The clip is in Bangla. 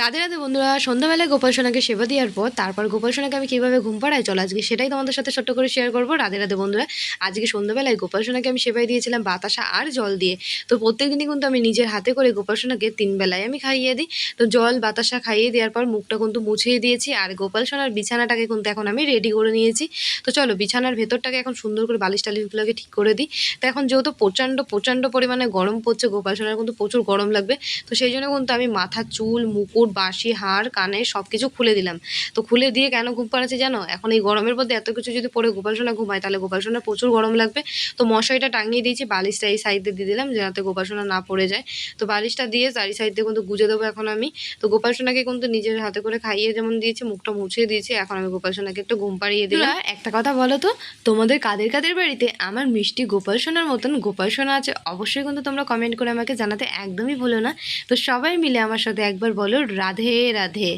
রাধে রাধে বন্ধুরা, সন্ধ্যাবেলায় গোপাল সোনাকে সেবা দেওয়ার পর তারপর গোপাল সোনাকে আমি কীভাবে ঘুম পাড়াই চলো আজকে সেটাই তোমাদের সাথে ছোট্ট করে শেয়ার করবো। রাধে রাধে বন্ধুরা, আজকে সন্ধ্যাবেলায় গোপাল সোনাকে আমি সেবাই দিয়েছিলাম বাতাসা আর জল দিয়ে। তো প্রত্যেক দিনই কিন্তু আমি নিজের হাতে করে গোপাল সোনাকে 3 বেলায় আমি খাইয়ে দিই। তো জল বাতাসা খাইয়ে দেওয়ার পর মুখটা কিন্তু মুছিয়ে দিয়েছি, আর গোপাল সোনার বিছানাটাকে কিন্তু এখন আমি রেডি করে নিয়েছি। তো চলো বিছানার ভেতরটাকে এখন সুন্দর করে বালিশ টালিশগুলোকে ঠিক করে দিই। তো এখন যেহেতু প্রচণ্ড প্রচণ্ড পরিমাণে গরম পড়ছে, গোপাল সোনার কিন্তু প্রচুর গরম লাগবে। তো সেই জন্য কিন্তু আমি মাথার চুল, মুকুট, বাঁশি, হার, কানে সব কিছু খুলে দিলাম। তো খুলে দিয়ে কেন ঘুম পাড়াচ্ছি জানো? এখন এই গরমের মধ্যে এত কিছু যদি পরে গোপাল সোনা ঘুমায় তাহলে গোপাল সোনার প্রচুর গরম লাগবে। তো মশারিটা টাঙিয়ে দিয়েছি, বালিশটা এই সাইডে দিয়ে দিলাম যাতে গোপাল সোনা না পড়ে যায়। তো বালিশটা দিয়ে চারি সাইড দিয়ে কিন্তু গুজে দেবো এখন আমি। তো গোপাল সোনাকে কিন্তু নিজের হাতে করে খাইয়ে যেমন দিয়েছি, মুখটা মুছিয়ে দিয়েছি, এখন আমি গোপাল সোনাকে একটু ঘুম পাড়িয়ে দিলাম। একটা কথা বলো তো, তোমাদের কাদের কাদের বাড়িতে আমার মিষ্টি গোপাল সোনার মতন গোপাল সোনা আছে? অবশ্যই কিন্তু তোমরা কমেন্ট করে আমাকে জানাতে একদমই ভুলো না। তো সবাই মিলে আমার সাথে একবার বলো রাধে রাধে।